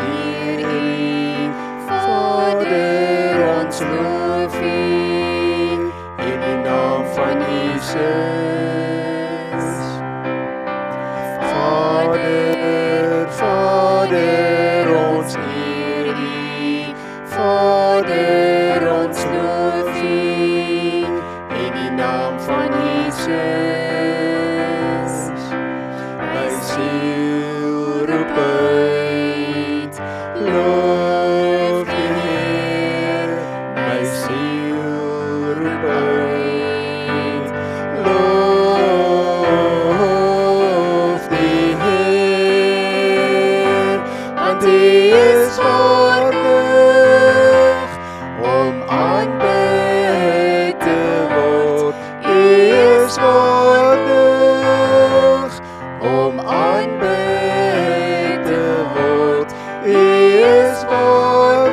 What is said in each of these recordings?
eer U. Vader, ons loof U in die naam van Jesus. Vader, Vader, ons eer U. Vader, ons loof U in die naam van Jesus. My siel roep uit, loof die Heer. My siel roep uit, loof die Heer. Want U is waardig om aanbid te word. U is waardig om aanbid te word. U is waardig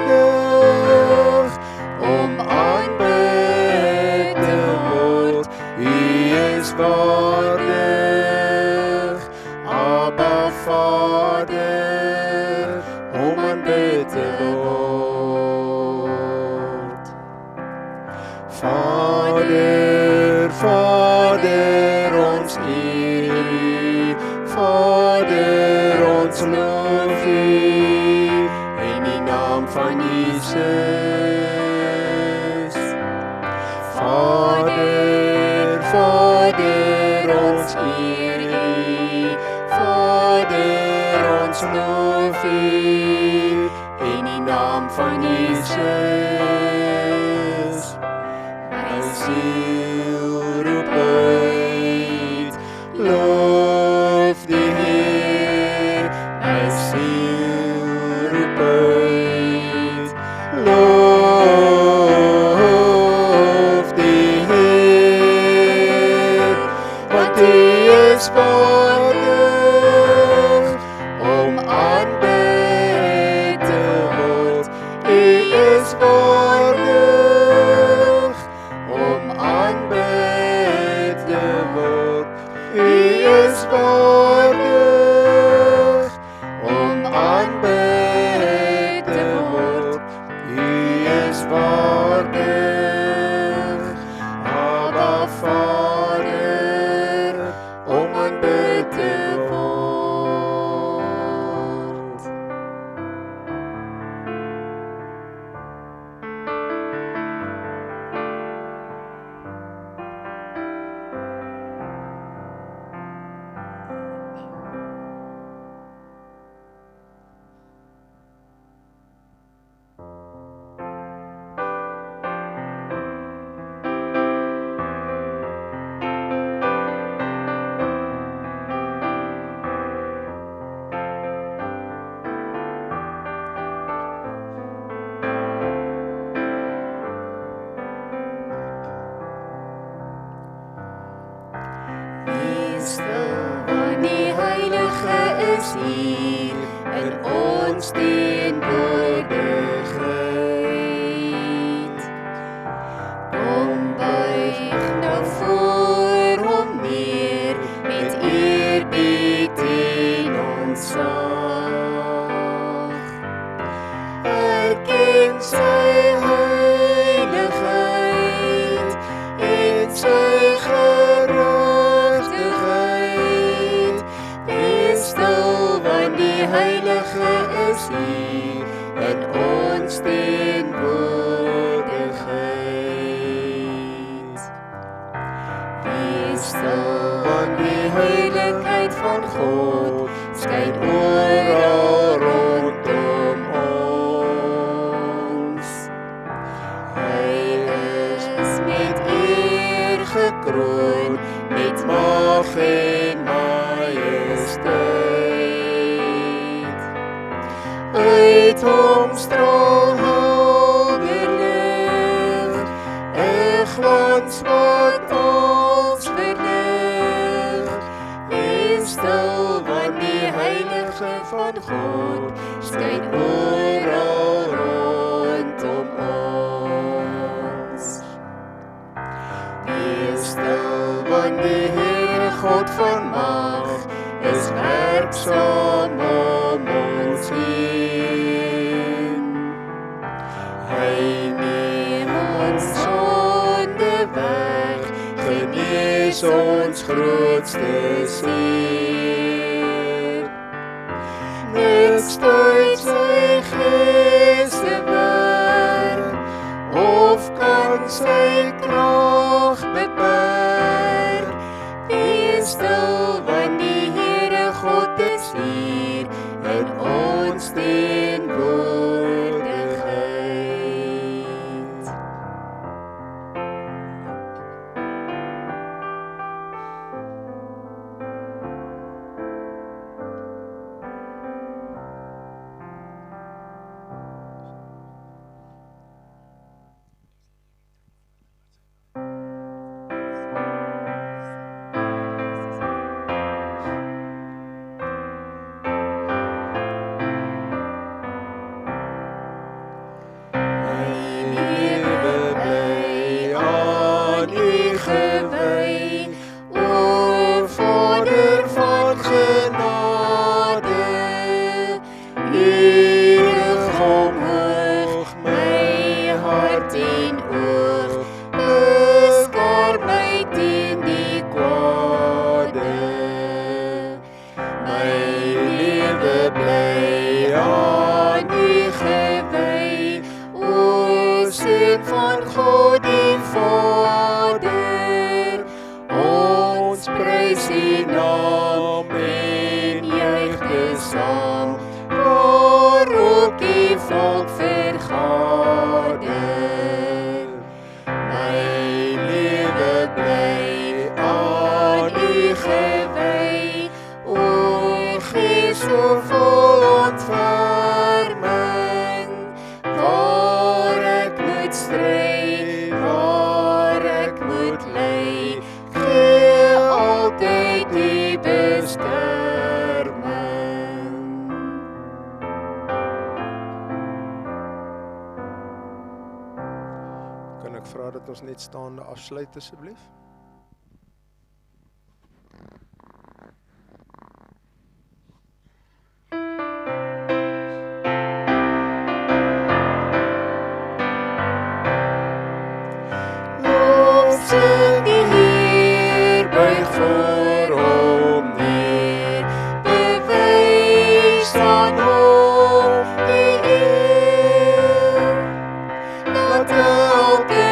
om aanbid te word. U is waardig, Abba Vader, om aanbid te word. Vader, Vader, ons eer U. Vader, ons loof U in die naam van Jesus. Vader, Vader, ons eer U. Vader, ons loof U in die naam van Jesus. My siel roep uit, loof die Heer. My siel roep uit, loof die Heer. Want U is waardig om aanbid te word. U is waardig om aanbid te word. U is waardig om aanbid te word. U is waardig, Abba Vader, om aanbid te word. Wees stil, want die Heilige is hier in ons teenwoordigheid. Kom buig nou voor hom neer met eerbied en ontzag. Erken sy heiligheid en sy gerechtigheid. Wees stil, want die Heilige is hier in ons teenwoordigheid. Wees stil, want die heiligheid van God skyn oral rondom ons. Hy is met eer gekroon, met mag en majesteit. Uit hom straal helder lig, 'n glans wat ons verlig. Wees stil, want die Heilige van God skyn oral rondom ons. Wees stil, want die Heere God van mag is werksaam om ons hier. is ons grootste seer. Niks uit sy geeste werk, of kan sy krag beperk. Wees stil, want die Here God is hier, in ons teenwoordigheid. Ons net staande afsluit asseblief. Sing die Heer, buig voor hom neer, bewys aan hom die eer, laat elke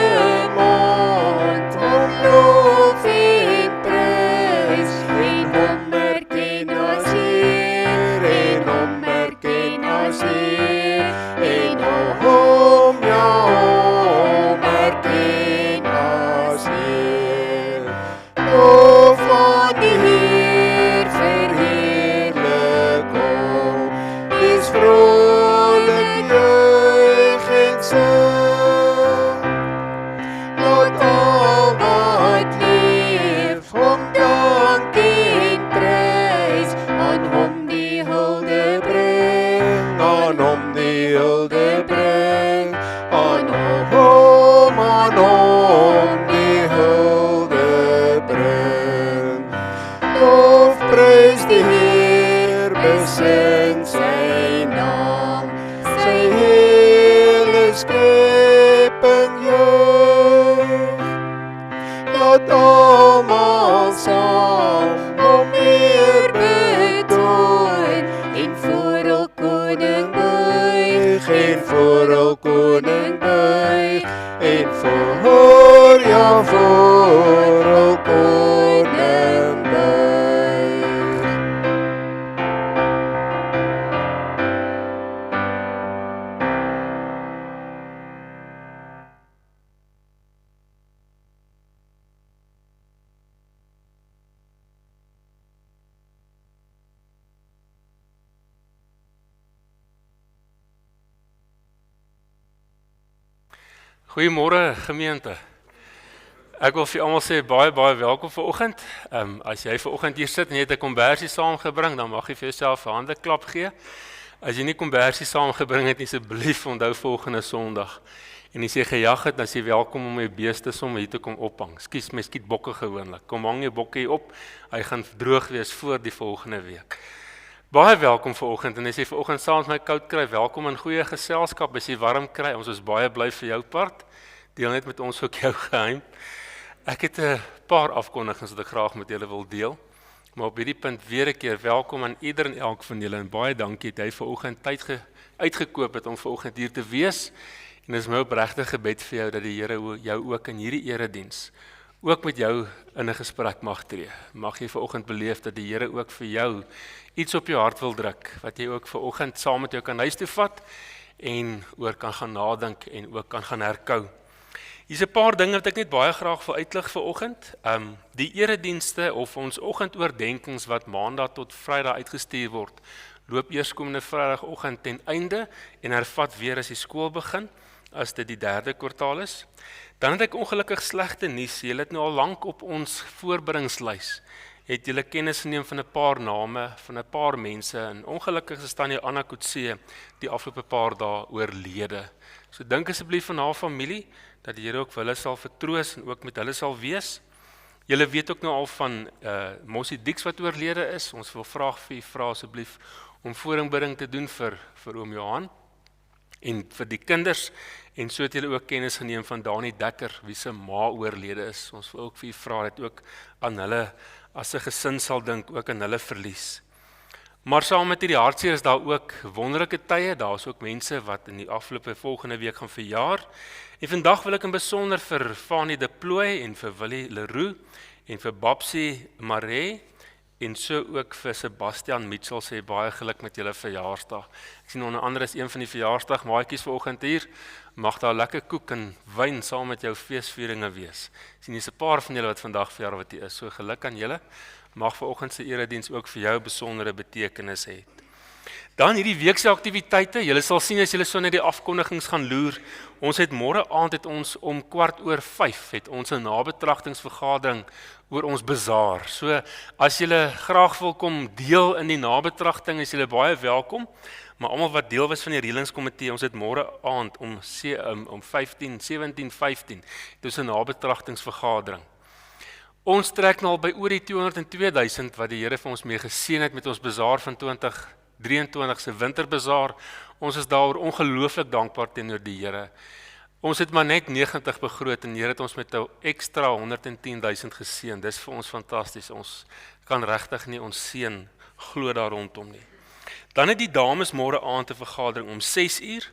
mond hom lof en prys, en hom erken as Heer, en hom erken as Heer, en hom ja hom erken as Heer. Lof aan die Heer, verheerlik hom, wees vrolik, juig en sing. Laat al wat leef, hom dank en prys, aan hom die hulde bring, aan hom die hulde bring, aan hom die hulde bring. Lof, prys die Heer, besing sy naam, sy hele skepping juig. Laat almal saam hom eer betoon, en voor hul koning buig, en voor hul koning buig, en voor, ja voor hul koning buig. Goeiemôre gemeente. Ek wil vir almal sê baie welkom vanoggend. As jy vanoggend hier sit en jy het 'n kombersie saamgebring, dan mag jy vir jouself 'n handeklap gee. As jy nie kombersie saamgebring het nie, asseblief onthou volgende Sondag. En as jy gejag het, dan is jy welkom om jou beeste sommer hier te kom ophang. Ekskuus, my skiet bokke gewoonlik. Kom hang jou bokke hier op. Hy gaan droog wees voor die volgende week. Baie welkom vanoggend en as jy vanoggend saam met my koud kry, welkom in goeie geselskap. As jy warm kry, ons is baie bly vir jou part. Deel net met ons ook jou geheim. Ek het 'n paar afkondigings wat ek graag met julle wil deel. Maar op hierdie punt weer 'n keer welkom aan ieder en elk van julle en baie dankie dat jy vanoggend tyd uitgekoop het om vanoggend hier te wees. En dis my opregte gebed vir jou dat die Here jou ook in hierdie erediens ook met jou in 'n gesprek mag tree. Mag jy vanoggend beleef dat die Here ook vir jou iets op jou hart wil druk wat jy ook vanoggend saam met jou kan huis toe vat en oor kan gaan nadink en ook kan gaan herkou. Hier's 'n paar dinge wat ek net baie graag wil uitlig vanoggend. Die eredienste of ons oggendoordenkings wat Maandag tot Vrydag uitgestuur word, loop eerskomende Vrydagoggend ten einde en hervat weer as die skool begin, as dit die 3de kwartaal is. Dan het ek ongelukkig slegte nuus. Julle het nou al lank op ons voorbereidingslys. Het julle kennis geneem van 'n paar name van 'n paar mense en ongelukkig is Tannie Anna Kutse die afgelope paar dae oorlede. So dink asseblief aan haar familie dat die Here ook vir hulle sal vertroos en ook met hulle sal wees. Julle weet ook nou al van Mossie Dix wat oorlede is. Ons wil vra asseblief om voorinbidding te doen vir oom Johan en vir die kinders. En so het julle ook kennis geneem van Dani Dekker, wie se ma oorlede is. Ons wil ook vir u vra dat ook aan hulle as 'n gesin sal dink, ook aan hulle verlies. Maar saam met hierdie hartseer is daar ook wonderlike tye. Daar's ook mense wat in die afgelope volgende week gaan verjaar. En vandag wil ek in besonder vir Fanie de Plooy en vir Willie Leroux en vir Babsie Maree en so ook vir Sebastian Mitchell sê baie geluk met julle verjaarsdag. Ek sien onder andere is een van die verjaarsdag maatjies vanoggend hier. Mag daar lekker koek en wyn saam met jou feesvieringe wees. Ek sien hier's 'n paar van julle wat vandag verjaar wat hier is. So geluk aan julle. Mag vanoggend se erediens ook vir jou besondere betekenis hê. Dan hierdie week se aktiwiteite. Julle sal sien as julle so net die afkondigings gaan loer. Ons het môre aand het ons om 4:15 het ons 'n nabetragtingsvergadering oor ons bazaar. So as julle graag wil kom deel in die nabetragting, is julle baie welkom. Maar almal wat deel was van die reëlingskomitee, ons het môre aand om 17:15 het ons 'n nabetragtingsvergadering. Ons trek nou al by oor die 202,000 wat die Here vir ons mee geseën het met ons bazaar van 2023 se winterbazaar. Ons is daaroor ongelooflik dankbaar teenoor die Here. Ons het maar net 90 begroot en die Here het ons met 'n ekstra 110,000 geseën. Dis vir ons fantasties. Ons kan regtig nie ons seën glo daar rondom nie. Dan het die dames môre aand 'n vergadering om 6:00.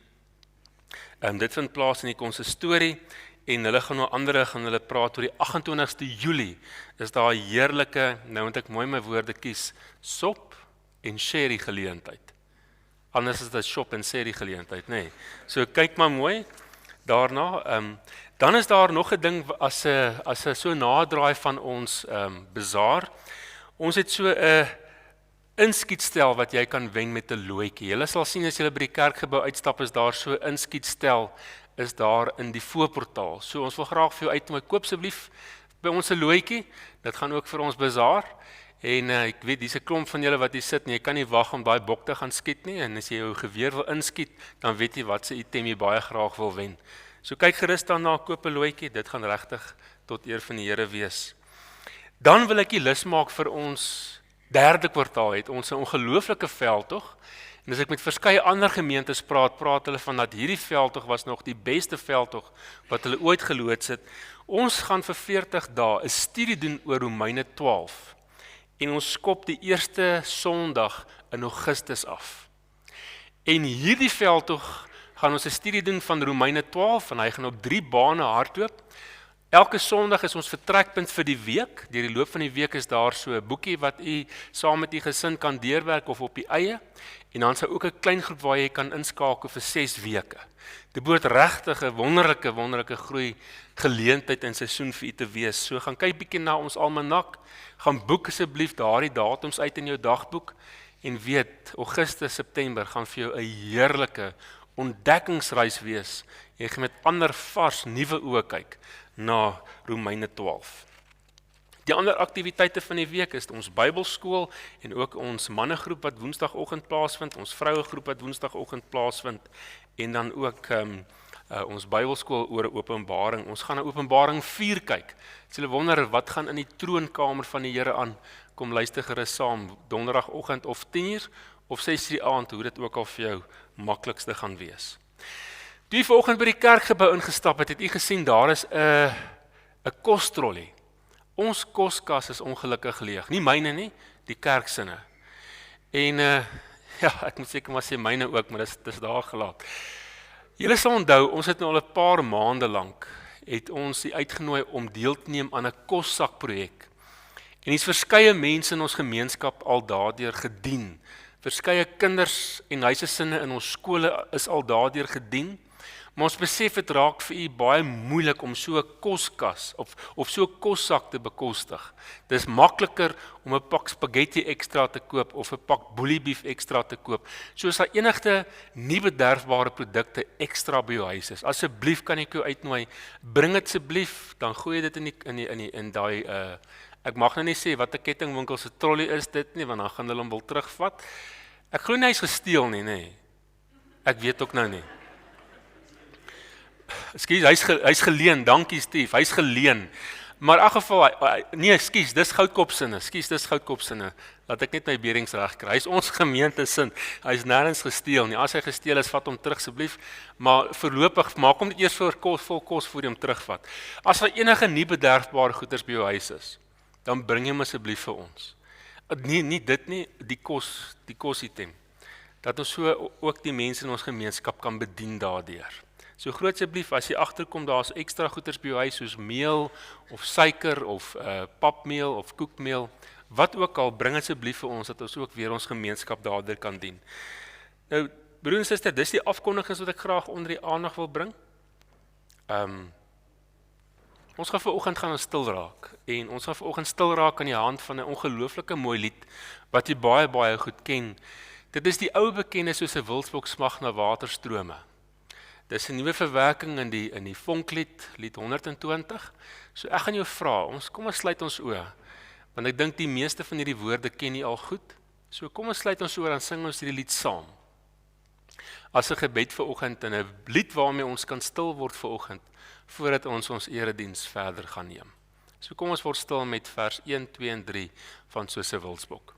Dit vind plaas in die konsistorie. En hulle gaan hulle praat oor die 28ste Julie. Is daar 'n heerlike, nou moet ek mooi my woorde kies, sop en sherry geleentheid. Anders is dit shop en sherry geleentheid, nê. Nee. So kyk maar mooi daarna. Dan is daar nog 'n ding as 'n so naderdraai van ons bazaar. Ons het so 'n inskietstel wat jy kan wen met 'n looitjie. Julle sal sien as julle by die kerkgebou uitstap, is daar so 'n inskietstel is daar in die voorportaal. So ons wil graag vir jou uitnooi, koop asseblief by ons 'n looitjie. Dit gaan ook vir ons bazaar. En ek weet dis 'n klomp van julle wat hier sit en jy kan nie wag om daai bok te gaan skiet nie. En as jy jou geweer wil inskiet, dan weet jy wat se item jy baie graag wil wen. So kyk gerus daarna, koop 'n looitjie. Dit gaan regtig tot eer van die Here wees. Dan wil ek die lus maak vir ons 3de kwartaal. Het ons 'n ongelooflike veldtog. En as ek met verskeie ander gemeentes praat hulle van dat hierdie veldtog was nog die beste veldtog wat hulle ooit geloods het. Ons gaan vir 40 dae 'n studie doen oor Romeine 12. En ons skop die eerste Sondag in Augustus af. En hierdie veldtog gaan ons 'n studie doen van Romeine 12 en hy gaan op 3 bane hardloop. Elke Sondag is ons vertrekpunt vir die week. Deur die loop van die week is daar so 'n boekie wat u saam met u gesin kan deurwerk of op die eie. En dan is daar ook 'n klein groep waar jy kan inskakel vir 6 weke. Dit behoort regtig 'n wonderlike groei geleentheid en seisoen vir u te wees. So gaan kyk bietjie na ons almanak. Gaan boek asseblief daardie datums uit in jou dagboek en weet Augustus, September gaan vir jou 'n heerlike ontdekkingsreis wees. Jy gaan met ander vars nuwe oë kyk na Romeine 12. Die ander aktiwiteite van die week is ons Bybelskool en ook ons mannegroep wat Woensdagoggend plaasvind, ons vrouegroep wat Woensdagoggend plaasvind en dan ook ons Bybelskool oor Openbaring. Ons gaan na Openbaring 4 kyk. As jy wonder wat gaan in die troonkamer van die Here aan, kom luister gerus saam donderdagoggend of 10:00 of 6:00 aand, hoe dit ook al vir jou maklikste gaan wees. Toe jy vanoggend by die kerkgebou ingestap het, het jy gesien daar is 'n 'n kostrollie. Ons koskas is ongelukkig leeg. Nie myne nie, die kerk sinne. En ja, ek moet seker maar sê myne ook, maar dis daar gelaat. Julle sal onthou, ons het nou al 'n paar maande lank het ons die uitgenooi om deel te neem aan 'n kossak projek. En hier's verskeie mense in ons gemeenskap al daardeur gedien. Verskeie kinders en huisgesinne in ons skole is al daardeur gedien. Maar ons besef dit raak vir u baie moeilik om so 'n koskas of so 'n kossak te bekostig. Dis makliker om 'n pak spaghetti ekstra te koop of 'n pak boeliebeef ekstra te koop. So as daar enigste nie bederfbare produkte ekstra by jou huis is, asseblief kan ek jou uitnooi, bring dit asseblief, dan gooi jy dit in daai ek mag nou nie sê wat 'n kettingwinkel se trolley is dit nie, want dan gaan hulle hom wil terugvat. Ek glo nie hy's gesteel nie, nê. Ek weet ook nou nie. Ekskuus, hy's geleen, dankie Steve, hy's geleen. Maar in elk geval, nee, ekskuus, dis goudkopsinne, laat ek net my beerings reg kry. Hy's ons gemeente sin, hy's nêrens gesteel nie. As hy gesteel is, vat hom terug asseblief, maar voorlopig maak hom net eers vol kos voor jy hom terugvat. As daar enige nie bederfbare goeders by jou huis is, dan bring hom asseblief vir ons. Nie dit nie, die kos item. Dat ons so ook die mense in ons gemeenskap kan bedien daardeur. So groot asseblief, as jy agterkom daar's ekstra goeders by jou huis soos meel of suiker of papmeel of koekmeel, wat ook al, bring asseblief vir ons dat ons ook weer ons gemeenskap daardeur kan dien. Nou, broer en suster, dis die afkondigings wat ek graag onder die aandag wil bring. Ons gaan vanoggend gaan stil raak en ons gaan vanoggend stil raak aan die hand van 'n ongelooflike mooi lied wat jy baie goed ken. Dit is die ou bekende soos 'n wildsbok smag na waterstrome. Dis 'n nuwe verwerking in die vonklied, lied 120. So ek gaan jou vra, kom ons sluit ons oë, want ek dink die meeste van hierdie woorde ken jy al goed. So kom ons sluit ons oë en sing ons hierdie lied saam. As 'n gebed vanoggend en 'n lied waarmee ons kan stil word vanoggend, voordat ons erediens verder gaan neem. So kom ons word stil met vers 1, 2 en 3 van Soos 'n Wildsbok.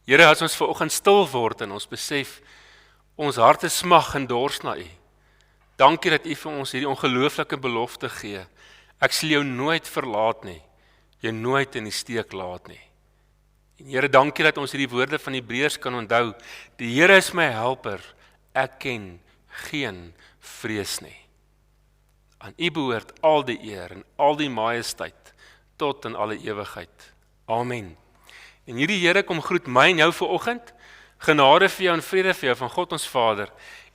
Here, as ons vanoggend stil word en ons besef, ons harte smag en dors na U. Dankie dat U vir ons hierdie ongelooflike belofte gee. Ek sal jou nooit verlaat nie, jou nooit in die steek laat nie. En Here, dankie dat ons hierdie woorde van Hebreërs kan onthou. Die Here is my helper, ek ken geen vrees nie. Aan U behoort al die eer en al die majesteit tot in alle ewigheid. Amen. En hierdie Here kom groet my en jou vanoggend. Genade vir jou en vrede vir jou van God ons Vader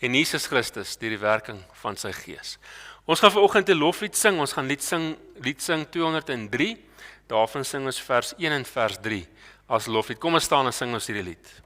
en Jesus Christus deur die werking van sy Gees. Ons gaan vanoggend 'n loflied sing. Ons gaan lied sing 203. Daarvan sing ons vers 1 en vers 3 as loflied. Kom ons staan en sing ons hierdie lied.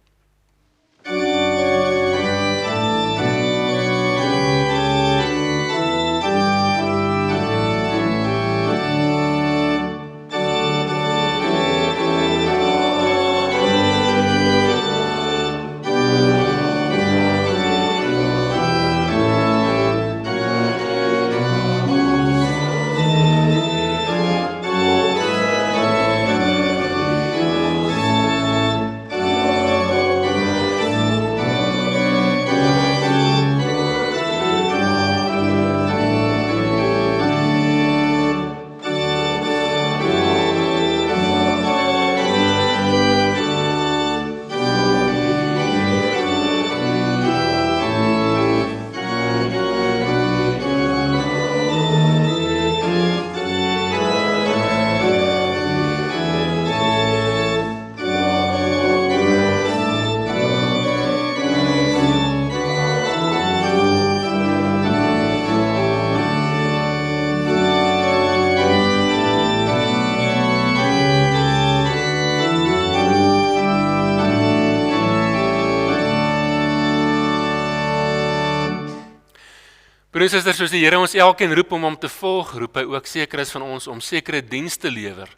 Broers en susters, soos die Here ons elkeen roep om hom te volg, roep hy ook sekeres van ons om sekere dienste te lewer.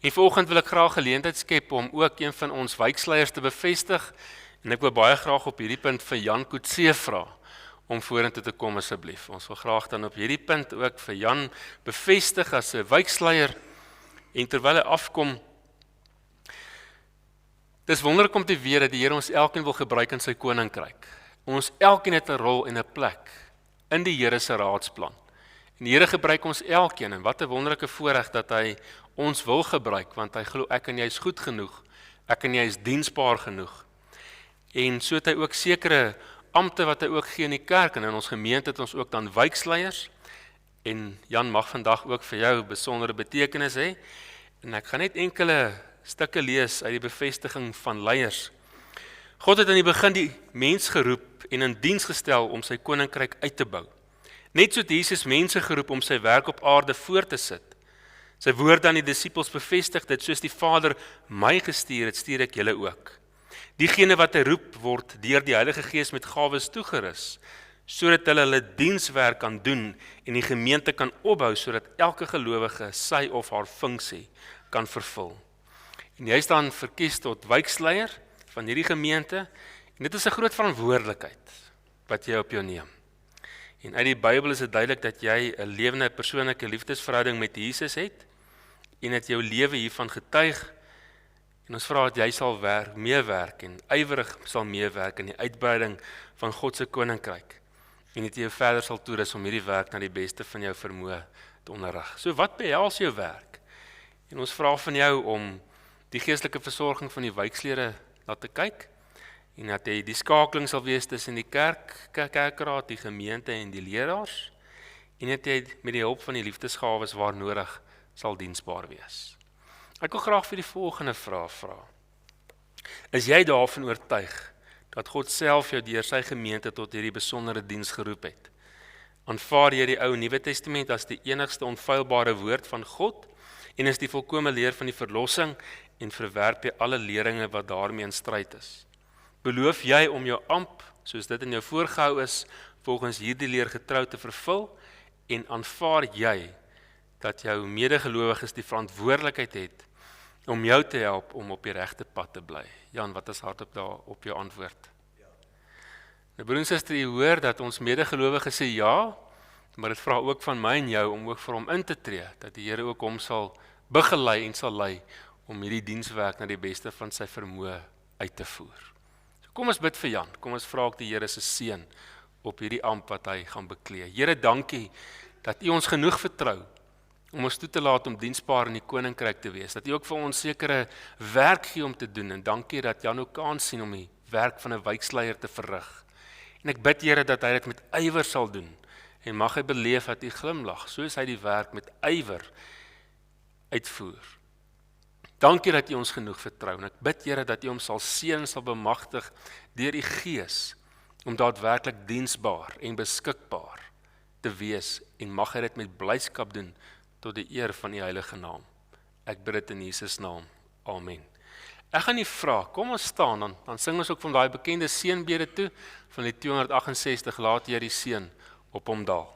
En vanoggend wil ek graag geleentheid skep om ook een van ons wijksleiers te bevestig en ek wil baie graag op hierdie punt vir Jan Coetzee vra om vorentoe te kom asseblief. Ons wil graag dan op hierdie punt ook vir Jan bevestig as 'n wijksleier en terwyl hy afkom. Dis wonderlik om te weet dat die Here ons elkeen wil gebruik in sy koninkryk. Ons elkeen het 'n rol en 'n plek in die Here se raadsplan. En die Here gebruik ons elkeen en wat 'n wonderlike voorreg dat hy ons wil gebruik, want hy glo ek en jy is goed genoeg, ek en jy is diensbaar genoeg. En so het hy ook sekere ampte wat hy ook gee in die kerk en in ons gemeente het ons ook dan wijksleiers. En Jan mag vandag ook vir jou besondere betekenis hê. En ek gaan net enkele stukke lees uit die bevestiging van leiers. God het in die begin die mens geroep en in diens gestel om sy koninkryk uit te bou. Net so het Jesus mense geroep om sy werk op aarde voort te sit. Sy woord aan die disippels bevestig dit, soos die Vader my gestuur het, stuur ek julle ook. Diegene wat hy roep word deur die Heilige Gees met gawes toegerus, sodat hulle dienswerk kan doen en die gemeente kan opbou, sodat elke gelowige sy of haar funksie kan vervul. En jy is dan verkies tot wijksleier van hierdie gemeente, en dit is 'n groot verantwoordelikheid wat jy op jou neem. En uit die Bybel is dit duidelik dat jy 'n lewende persoonlike liefdesverhouding met Jesus het, en dat jou lewe hiervan getuig, en ons vra dat jy sal meewerk en ywerig sal meewerk in die uitbreiding van God se koninkryk, en dat jy jou verder sal toerus om hierdie werk na die beste van jou vermoë te onderrig. So wat behels jou werk? En ons vra van jou om die geestelike versorging van die wijkslede na te kyk, en dat jy die skakeling sal wees tussen die kerkraad, die gemeente en die leraars, en dat jy met die hulp van die liefdesgawes waar nodig sal diensbaar wees. Ek wil graag vir die volgende vraag vra. Is jy daarvan oortuig dat God self jou deur sy gemeente tot hierdie besondere diens geroep het? Aanvaar jy die Ou Nuwe Testament as die enigste onfeilbare woord van God en is die volkome leer van die verlossing en verwerp jy alle leringe wat daarmee in stryd is? Beloof jy om jou amp, soos dit in jou voorgehou is, volgens hierdie leer getrou te vervul en aanvaar jy dat jou medegelowiges die verantwoordelikheid het om jou te help om op die regte pad te bly? Jan, wat is hardop daar op jou antwoord? Nou broers en susters, jy hoor dat ons medegelowiges sê ja, maar dit vra ook van my en jou om ook vir hom in te tree, dat die Here ook hom sal begelei en sal lei om hierdie dienswerk na die beste van sy vermoë uit te voer. So kom ons bid vir Jan, kom ons vra ook die Here se seën op hierdie amp wat hy gaan beklee. Here, dankie dat U ons genoeg vertrou om ons toe te laat om diensbaar in die koninkryk te wees, dat U ook vir ons sekere werk gee om te doen, en dankie dat Jan ook kans sien om die werk van 'n wijksleier te verrig. En ek bid, Here, dat hy dit met ywer sal doen, en mag hy beleef dat U glimlag, soos hy die werk met ywer uitvoer. Dankie dat U ons genoeg vertrou, en ek bid, Here, dat U hom sal seën, sal bemagtig deur U Gees, om daadwerklik diensbaar en beskikbaar te wees, en mag hy dit met blydskap doen, tot die eer van die heilige naam. Ek bid dit in Jesus naam. Amen. Ek gaan nie vra, kom ons staan, dan sing ons ook van daai bekende seënbede toe, van die 268, laat Here die seën op hom daal.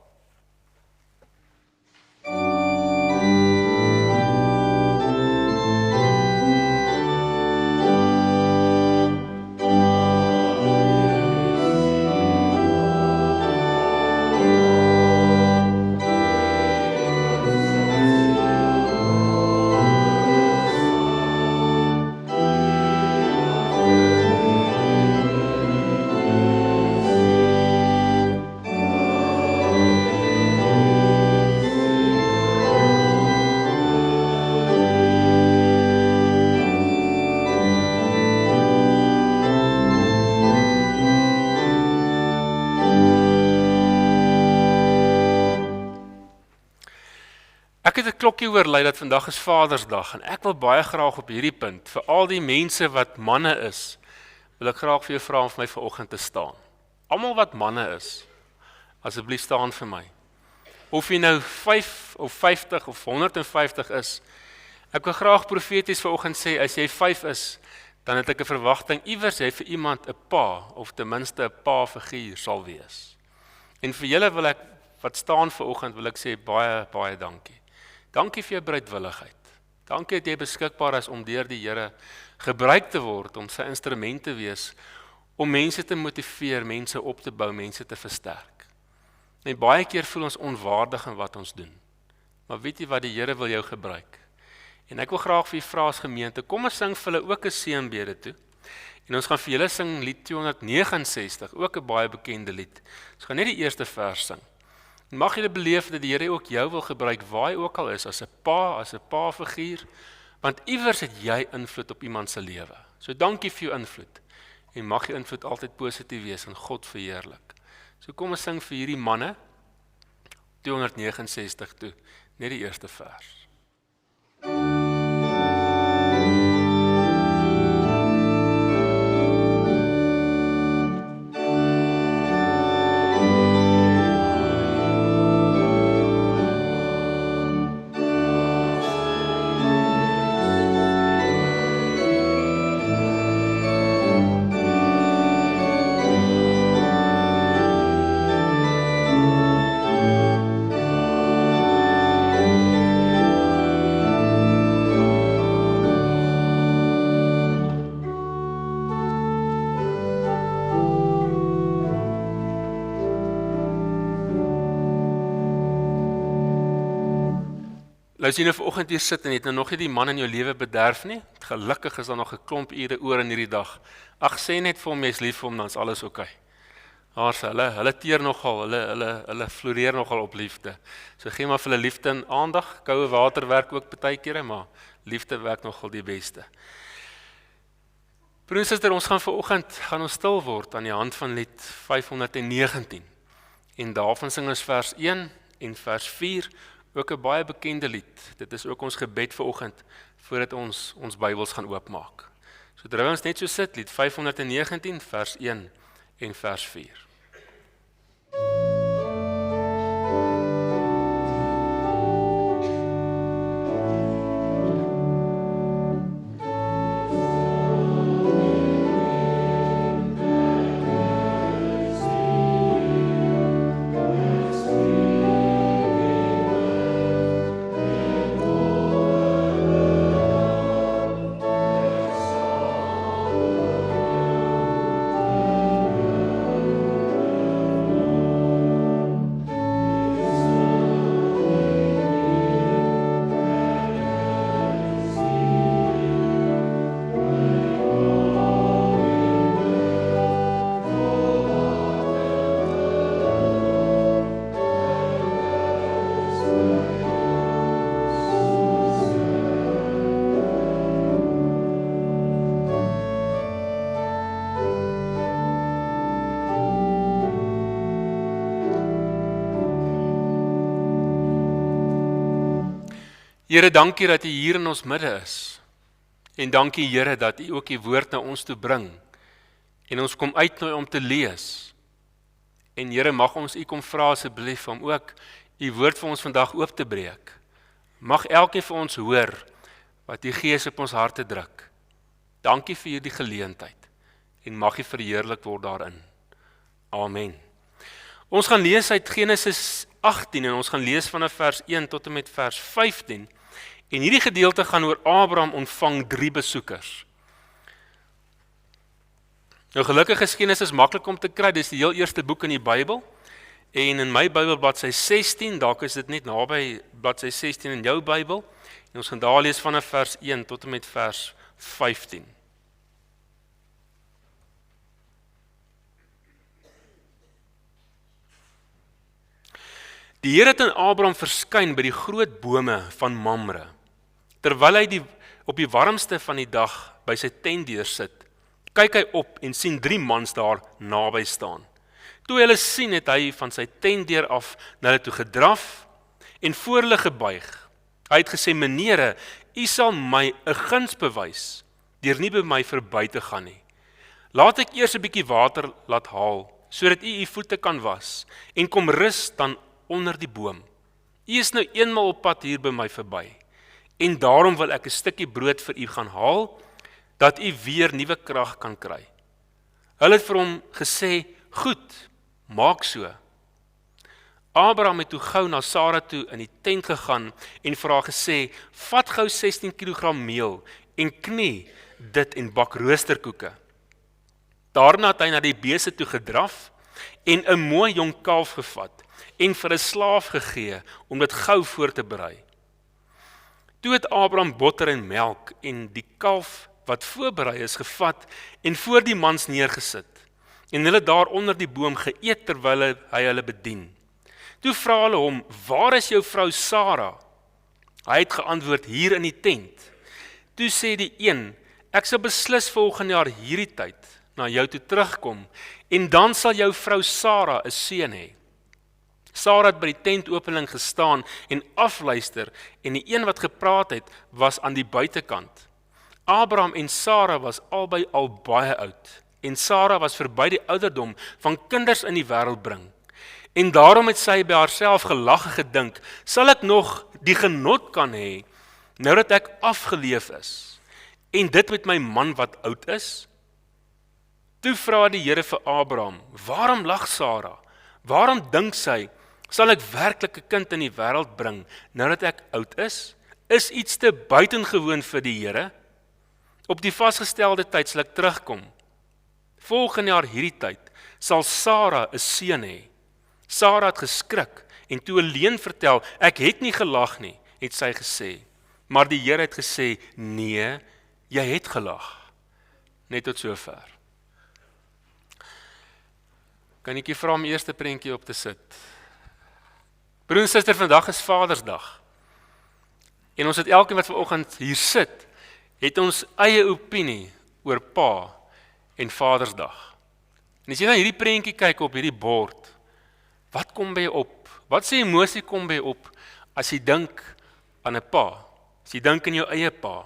Ek het 'n klokkie oorlei dat vandag is Vadersdag, en ek wil baie graag op hierdie punt, vir al die mense wat manne is, wil ek graag vir jou vra om vir my vanoggend te staan. Almal wat manne is, asseblief staan vir my. Of jy nou 5 of 50 of 150 is, ek wil graag profeties vanoggend sê, as jy 5 is, dan het ek 'n verwagting, iewers jy vir iemand 'n pa, of ten minste 'n pa figuur sal wees. En vir julle wil ek, wat staan vanoggend, wil ek sê, baie, baie dankie. Dankie vir jou bereidwilligheid. Dankie dat jy beskikbaar is om deur die Here gebruik te word, om sy instrument te wees, om mense te motiveer, mense op te bou, mense te versterk. En baie keer voel ons onwaardig in wat ons doen. Maar weet jy wat, die Here wil jou gebruik. En ek wil graag vir u vra as gemeente, kom ons sing vir hulle ook 'n seënbede toe. En ons gaan vir julle sing lied 269, ook 'n baie bekende lied. Ons gaan net die eerste vers sing. Mag julle beleef dat die Here ook jou wil gebruik, waar jy ook al is, as 'n pa figuur, want iewers het jy invloed op iemand se lewe. So dankie vir jou invloed, en mag jou invloed altyd positief wees en God verheerlik. So kom ons sing vir hierdie manne, 269 toe, net die eerste vers. Nou as jy nou vanoggend hier sit en jy het nou nog nie die man in jou lewe bederf nie, gelukkig is daar nog 'n klomp ure oor in hierdie dag. Ag, sê net vir hom jy's lief vir hom, dan is alles oukei. Hulle teer nogal, hulle floreer nogal op liefde. So gee maar vir hulle liefde en aandag. Koue water werk ook baie kere, maar liefde werk nogal die beste. Broer en suster, ons gaan vanoggend stil word aan die hand van lied 519. En daarvan sing ons vers 1 en vers 4. Ook 'n baie bekende lied. Dit is ook ons gebed vanoggend voordat ons Bybels gaan oopmaak. So terwyl ons net so sit, lied 519 vers 1 en vers 4. Here, dankie dat U hier in ons midde is. En dankie Here dat U ook die woord na ons toe bring. En ons kom uitnooi om te lees. En Here, mag ons U kom vra asseblief om ook U woord vir ons vandag oop te breek. Mag elkeen vir ons hoor wat U Gees op ons harte druk. Dankie vir hierdie geleentheid. En mag U verheerlik word daarin. Amen. Ons gaan lees uit Genesis 18 en ons gaan lees vanaf vers 1 tot en met vers 15. En hierdie gedeelte gaan oor Abraham ontvang 3 besoekers. Nou gelukkig is Genesis maklik om te kry, dis die heel eerste boek in die Bybel. En in my Bybel bladsy 16, dalk is dit net naby bladsy 16 in jou Bybel. En ons gaan daar lees vanaf vers 1 tot en met vers 15. Die Here het aan Abraham verskyn by die groot bome van Mamre, terwyl hy op die warmste van die dag by sy tentdeur sit. Kyk hy op en sien 3 mans daar naby staan. Toe hy hulle sien, het hy van sy tentdeur af na hulle toe gedraf en voor hulle gebuig. Hy het gesê: "Meneere, U sal my 'n guns bewys deur nie by my verby te gaan nie. Laat ek eers 'n bietjie water laat haal, sodat U voete kan was en kom rus dan onder die boom. U is nou eenmal op pad hier by my verby, en daarom wil ek 'n stukkie brood vir U gaan haal, dat U weer nuwe krag kan kry." Hulle het vir hom gesê: "Goed, maak so." Abraham het toe gou na Sara toe in die tent gegaan en vir haar gesê: "Vat gou 16 kg meel en knie dit en bak roosterkoeke." Daarna het hy na die beeste toe gedraf en 'n mooi jong kalf gevat en vir 'n slaaf gegee om dit gou voor te berei. Toe het Abraham botter en melk en die kalf wat voorberei is gevat en voor die mans neergesit, en hulle daar onder die boom geëet terwyl hy hulle bedien. Toe vra hulle hom: "Waar is jou vrou Sara?" Hy het geantwoord: "Hier in die tent." Toe sê die een: "Ek sal beslis volgende jaar hierdie tyd na jou toe terugkom, en dan sal jou vrou Sara 'n seun hê." Sara het by die tentopening gestaan en afluister, en die een wat gepraat het, was aan die buitekant. Abraham en Sara was albei al baie oud, en Sara was verby die ouderdom van kinders in die wêreld bring. En daarom het sy by haarself gelag en gedink: "Sal ek nog die genot kan hê, nou dat ek afgeleef is, en dit met my man wat oud is?" Toe vra die Here vir Abraham: "Waarom lag Sara? Waarom dink sy, sal ek werklik 'n kind in die wêreld bring, nou dat ek oud is? Is iets te buitengewoon vir die Here? Op die vasgestelde tyd sal ek terugkom. Volgende jaar hierdie tyd sal Sara 'n seun hê." Sara het geskrik en toe alleen vertel: "Ek het nie gelag nie," het sy gesê. Maar die Here het gesê: "Nee, jy het gelag." Net tot sover. Kan ek vra om eerste prentjie op te sit? Broer en suster, vandag is Vadersdag. En ons het elkeen wat vanoggend hier sit, het ons eie opinie oor Pa en Vadersdag. En as jy na hierdie prentjie kyk op hierdie bord, wat kom by jou op? Wat se emosie kom by jou op as jy dink aan 'n pa? As jy dink aan jou eie pa?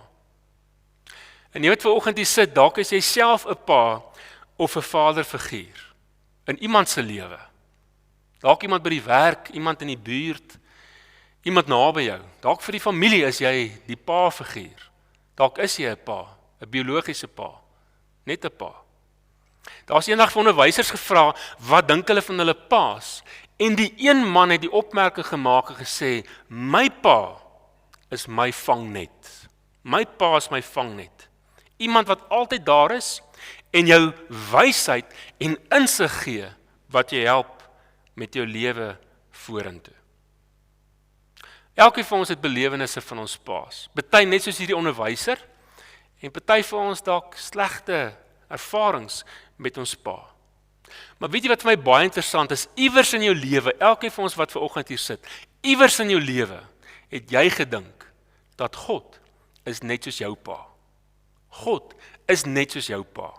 En jy wat vanoggend hier sit, dalk is jy self 'n pa of 'n vaderfiguur in iemand se lewe. Dalk iemand by die werk, iemand in die buurt, iemand naby jou. Dalk vir die familie is jy die pa-figuur. Dalk is jy 'n pa, 'n biologiese pa, net 'n pa. Daar's eendag vir onderwysers gevra, wat dink hulle van hulle paas? En die een man het die opmerking gemaak en gesê: "My pa is my vangnet. My pa is my vangnet. Iemand wat altyd daar is en jou wysheid en insig gee wat jou help met jou lewe vorentoe." Elkeen van ons het belewennisse van ons paas. Party net soos hierdie onderwyser, en party van ons dalk slegte ervarings met ons pa. Maar weet jy wat vir my baie interessant is? Iewers in jou lewe, elkeen van ons wat vanoggend hier sit, iewers in jou lewe het jy gedink dat God is net soos jou pa. God is net soos jou pa.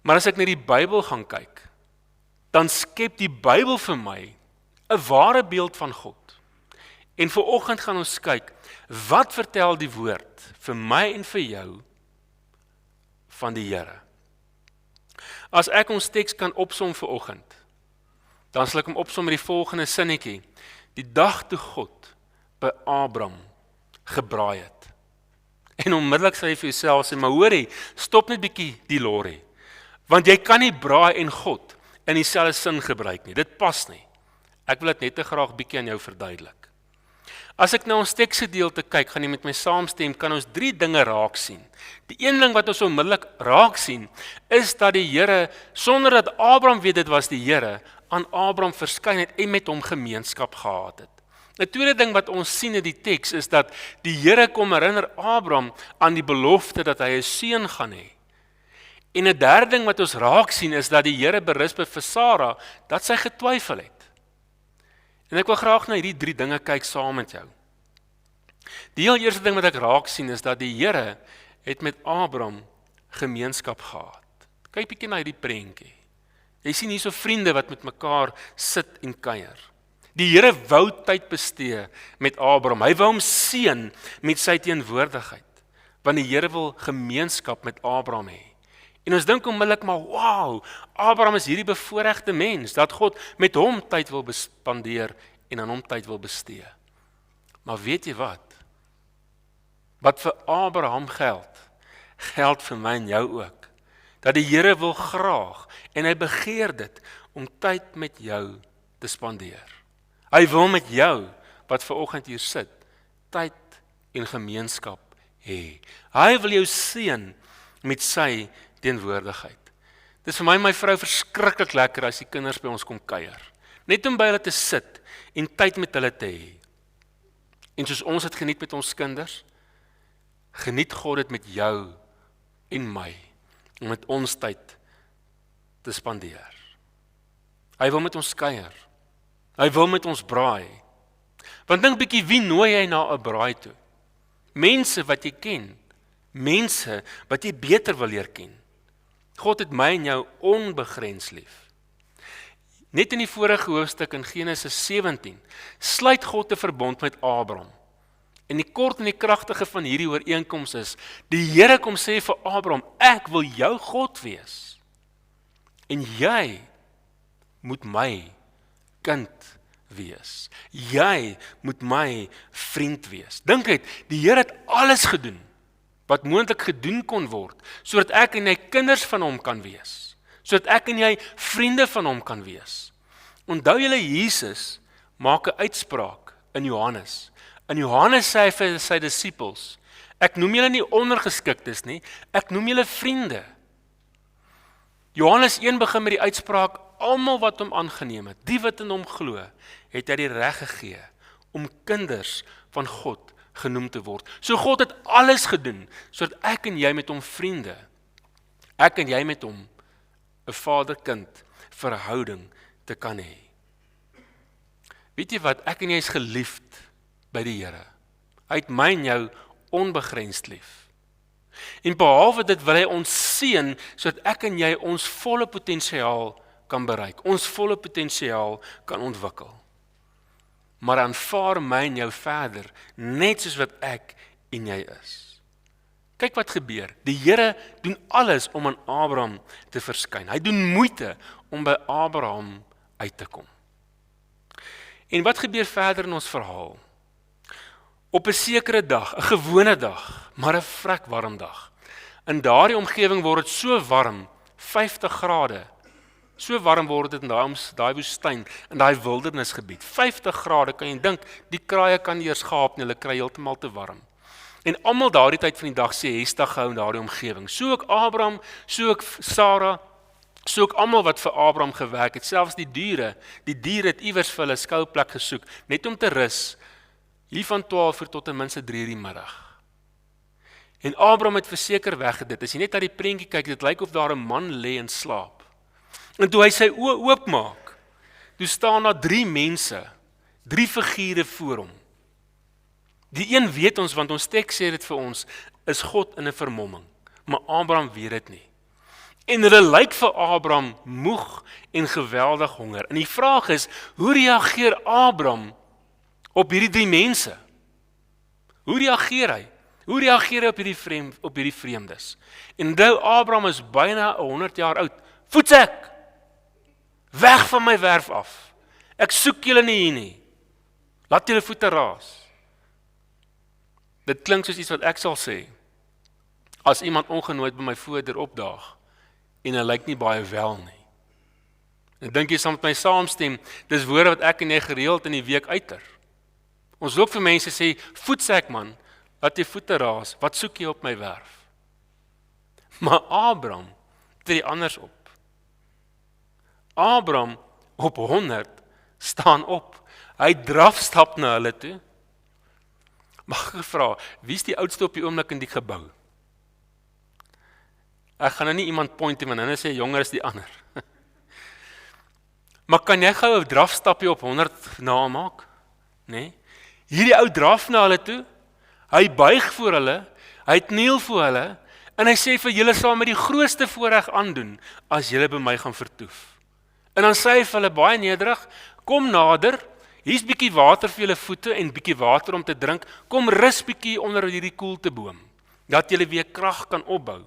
Maar as ek na die Bybel gaan kyk, dan skep die Bybel vir my 'n ware beeld van God. En vanoggend gaan ons kyk, wat vertel die woord vir my en vir jou van die Here? As ek ons teks kan opsom vanoggend, dan sal ek hom opsom met die volgende sinnetjie. Die dag toe God by Abraham gebraai het. En onmiddellik sê hy vir jouself, sê, maar hoorie, stop net bietjie die lorry. Want jy kan nie braai en God in dieselfde sin gebruik nie. Dit pas nie. Ek wil dit net te graag bietjie aan jou verduidelik. As ek na ons teksgedeelte kyk, gaan jy met my saamstem, kan ons 3 dinge raak sien. Die een ding wat ons onmiddellik raak sien, is dat die Here, sonder dat Abraham weet dit was die Here, aan Abraham verskyn het en met hom gemeenskap gehad het. 'n Tweede ding wat ons sien in die teks is dat die Here kom herinner Abraham aan die belofte dat hy 'n seun gaan hê. En 'n derde ding wat ons raak sien is dat die Here berisp vir Sara dat sy getwyfel het. En ek wil graag na hierdie 3 dinge kyk saam met jou. Die heel eerste ding wat ek raak sien is dat die Here het met Abraham gemeenskap gehad. Kyk bietjie na hierdie prentjie. Jy sien hierso vriende wat met mekaar sit en kuier. Die Here wou tyd bestee met Abraham. Hy wou hom seën met sy teenwoordigheid. Want die Here wil gemeenskap met Abraham hê. En ons dink onmiddellik maar, wow, Abraham is hierdie bevoorregte mens, dat God met hom tyd wil spandeer en aan hom tyd wil bestee. Maar weet jy wat? Wat vir Abraham geld vir my en jou ook. Dat die Here wil graag, en hy begeer dit, om tyd met jou te spandeer. Hy wil met jou, wat vanoggend hier sit, tyd en gemeenskap hê. Hy wil jou seën met sy teenwoordigheid. Dit is vir my en my vrou verskriklik lekker as die kinders by ons kom kuier. Net om by hulle te sit en tyd met hulle te hê. En soos ons het geniet met ons kinders, geniet God dit met jou en my, om met ons tyd te spandeer. Hy wil met ons kuier. Hy wil met ons braai. Want dink bietjie, wie nooi jy na 'n braai toe? Mense wat jy ken. Mense wat jy beter wil leer ken. God het my en jou onbegrens lief. Net in die vorige hoofstuk in Genesis 17 sluit God 'n verbond met Abraham. En die kort en die kragtige van hierdie ooreenkoms is, die Here kom sê vir Abraham, ek wil jou God wees. En jy moet my kind wees. Jy moet my vriend wees. Dink net, die Here het alles gedoen wat moontlik gedoen kon word, sodat ek en jy kinders van hom kan wees, sodat ek en jy vriende van hom kan wees. Onthou julle, Jesus maak 'n uitspraak in Johannes. In Johannes sê hy vir sy disippels, ek noem julle nie ondergeskiktes nie, ek noem julle vriende. Johannes 1 begin met die uitspraak, almal wat hom aangeneem het, die wat in hom glo, het hy die reg gegee om kinders van God genoem te word. So God het alles gedoen, sodat ek en jy met hom vriende, ek en jy met hom 'n vader-kind verhouding te kan hê. Weet jy wat, ek en jy is geliefd by die Here. Hy het my en jou onbegrens lief. En behalwe dit wil hy ons seën, sodat ek en jy ons volle potensiaal kan bereik, ons volle potensiaal kan ontwikkel. Maar aanvaar my en jou verder, net soos wat ek en jy is. Kyk wat gebeur, die Here doen alles om aan Abraham te verskyn. Hy doen moeite om by Abraham uit te kom. En wat gebeur verder in ons verhaal? Op 'n sekere dag, 'n gewone dag, maar 'n vrek warm dag. In daardie omgewing word dit so warm, 50 grade. So warm word dit in daai woestyn, in daai wildernisgebied. 50 grade, kan jy dink, die kraaie kan nie eers gaap nie, hulle kry heeltemal te warm. En almal daardie tyd van die dag sê hestig gehou in daardie omgewing. So ook Abraham, so ook Sara, so ook almal wat vir Abraham gewerk het, selfs die diere het iewers vir hulle skouplek gesoek, net om te rus, hier van 12 uur tot ten minste 3 uur die middag. En Abraham het verseker weggedit. As jy net na die prentjie kyk, dit lyk of daar 'n man lê en slaap. En toe hy sy oë oopmaak, toe staan daar 3 mense, 3 figure voor hom. Die een weet ons, want ons teks sê dit vir ons, is God in 'n vermomming. Maar Abraham weet dit nie. En hulle lyk vir Abraham moeg en geweldig honger. En die vraag is, hoe reageer Abraham op hierdie 3 mense. Hoe reageer hy? Hoe reageer hy op hierdie vreemdes? En onthou, Abraham is byna 100 jaar oud. Voetsek! Weg van my werf af. Ek soek julle nie hier nie. Laat julle voete raas. Dit klink soos iets wat ek sal sê, as iemand ongenooid by my voordeur opdaag, en hy lyk nie baie wel nie. En dink jy saam met my saamstem, dis woorde wat ek en jy gereeld in die week uiter. Ons loop vir mense sê, voetsek man, laat jy voete raas, wat soek jy op my werf? Maar Abraham tree anders op. Abraham op 100 staan op. Hy drafstap na hulle toe. Mag ek vra, wie is die oudste op die oomblik in die gebou? Ek gaan nou nie iemand point nie, want hulle sê jonger is die ander. Maar kan jy gou 'n drafstapie op 100 namaak? Nee. Hierdie ou draf na hulle toe. Hy buig voor hulle, hy kniel voor hulle en hy sê vir julle sal met die grootste voorreg aandoen as julle by my gaan vertoef. En dan sê hy vir hulle baie nederig, kom nader, hier's bietjie water vir julle voete en bietjie water om te drink, kom rus bietjie onder hierdie koelteboom, dat julle weer krag kan opbou.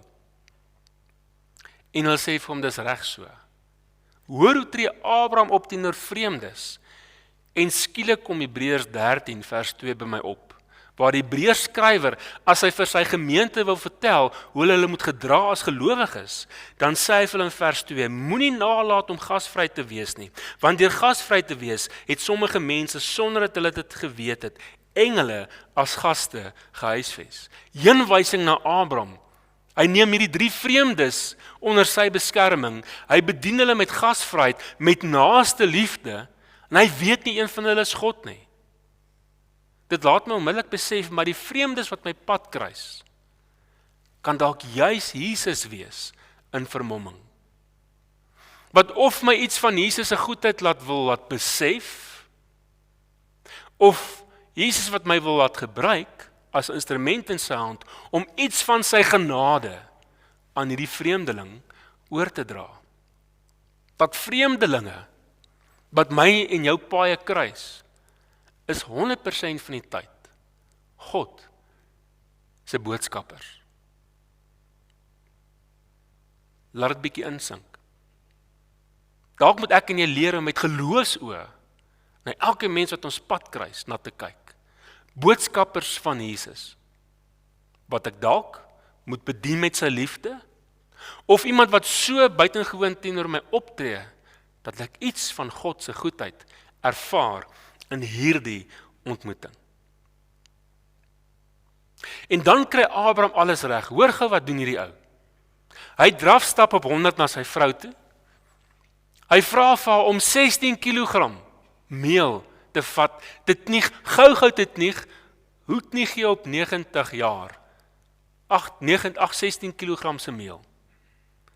En hulle sê vir hom, dis reg so. Hoor hoe tree Abraham op teenoor vreemdes, en skielik kom Hebreërs 13 vers 2 by my op, waar die Hebreërs skrywer, as hy vir sy gemeente wil vertel, hoe hulle moet gedra as gelowiges, dan sê hy vir hulle in vers 2, moenie nalat om gasvry te wees nie, want deur gasvry te wees, het sommige mense, sonder dat hulle dit geweet het, engele as gaste gehuisves. Heenwysing na Abraham. Hy neem hierdie 3 vreemdes onder sy beskerming, hy bedien hulle met gasvryheid, met naaste liefde, en hy weet nie een van hulle is God nie. Dit laat my onmiddellik besef, maar die vreemdes wat my pad kruis, kan dalk juis Jesus wees in vermomming. Wat of my iets van Jesus se goedheid laat besef, of Jesus wat my wil laat gebruik, as instrument in sy hand, om iets van sy genade aan hierdie vreemdeling oor te dra. Dat vreemdelinge, wat my en jou paaie kruis, is 100% van die tyd God se boodskappers. Laat dit bietjie insink. Dalk moet ek en jy leer om met geloofsoë na elke mens wat ons pad kruis na te kyk. Boodskappers van Jesus, wat ek dalk moet bedien met sy liefde, of iemand wat so buitengewoon teenoor my optree, dat ek iets van God se goedheid ervaar in hierdie ontmoeting. En dan kry Abraham alles reg. Hoor gou wat doen hierdie ou. Hy drafstap op 100 na sy vrou toe. Hy vra vir haar om 16 kg meel te vat. Dit nie gou dit nie. Hoe knieg jy op 90 jaar? 16 kg se meel.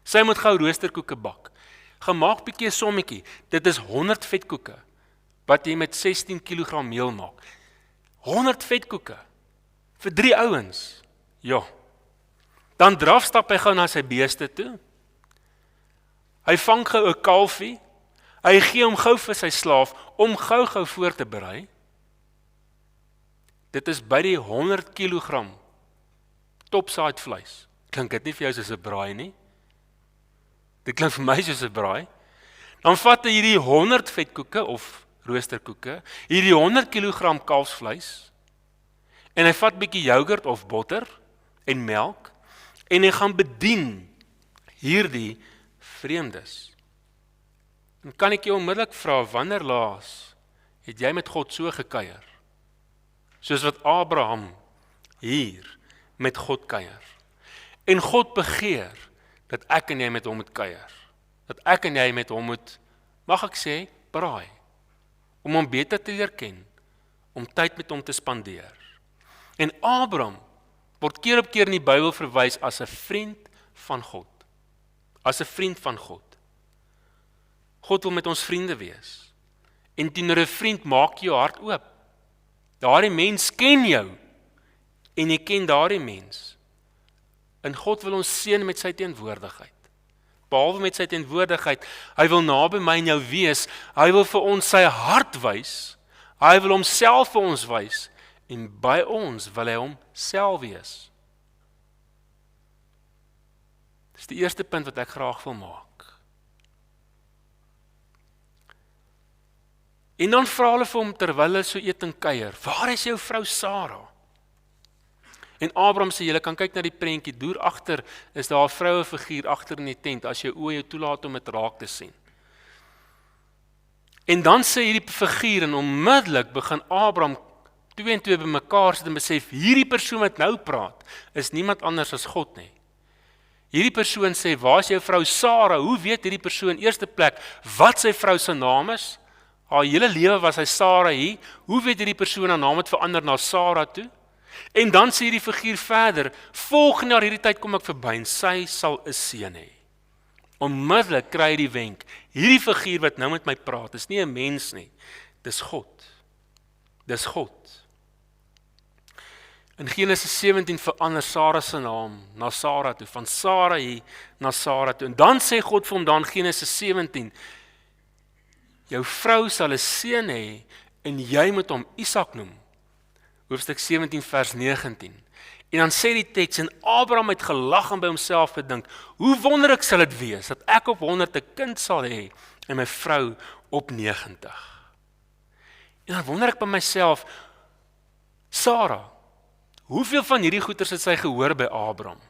Sy moet gou roosterkoeke bak. Gemaak bietjie 'n sommetjie. Dit is 100 vetkoeke wat jy met 16 kg meel maak. 100 vetkoeke vir 3 ouens. Ja. Dan drafstap hy gou na sy beeste toe. Hy vang gou 'n kalfie. Hy gee hom gou vir sy slaaf om gou voor te berei. Dit is by die 100 kg topside vleis. Klink dit nie vir jou soos 'n braai nie? Dit klink vir my soos 'n braai. Dan vat hy hierdie 100 vetkoeke of roosterkoeke, hierdie 100 kg kalfsvleis, en hy vat bietjie yoghurt of botter en melk, en hy gaan bedien hierdie vreemdes. En kan ek jou onmiddellik vra, wanneer laas het jy met God so gekuier? Soos wat Abraham hier met God kuier. En God begeer dat ek en jy met hom moet kuier. Dat ek en jy met hom moet, mag ek sê, braai. Om hom beter te leer ken, om tyd met hom te spandeer. En Abraham word keer op keer in die Bybel verwys as 'n vriend van God. As 'n vriend van God. God wil met ons vriende wees. En teenoor 'n vriend maak jy jou hart oop. Daardie mens ken jou en jy ken daardie mens. En God wil ons seën met sy teenwoordigheid. Behalwe met sy teenwoordigheid, hy wil naby my en jou wees. Hy wil vir ons sy hart wys Hy wil homself vir ons wys en by ons wil hy homself wees. Dis die eerste punt wat ek graag wil maak. En dan vra hulle vir hom terwyl hulle so eet en kuier, waar is jou vrou Sara? En Abraham sê, julle kan kyk na die prentjie, deur agter is daar 'n vroue figuur agter in die tent, as jou oë jou toelaat om dit raak te sien. En dan sê hierdie figuur, en onmiddellik begin Abraham 2 en 2 bymekaar sit en besef, hierdie persoon wat nou praat, is niemand anders as God nie. Hierdie persoon sê, waar is jou vrou Sara? Hoe weet hierdie persoon eerste plek wat sy vrou se naam is? Haar hele lewe was hy Sara hier. Hoe weet hierdie persoon haar naam het verander na Sara toe? En dan sê hierdie figuur verder, volgende jaar hierdie tyd kom ek verby en sy sal 'n seun hê. Onmiddellik kry hy die wenk, hierdie figuur wat nou met my praat, is nie 'n mens nie, dis God. Dis God. In Genesis 17 verander Sara se naam na Sara toe, van Sarai na Sara toe. En dan sê God vir hom dan Genesis 17, jou vrou sal 'n seun hê en jy moet hom Isak noem. Hoofstuk 17 vers 19. En dan sê die teks, en Abraham het gelag en by homself gedink, hoe wonderlik sal dit wees, dat ek op 100 'n kind sal hê, en my vrou op 90. En dan wonder ek by myself, Sara, hoeveel van hierdie goeters het sy gehoor by Abraham?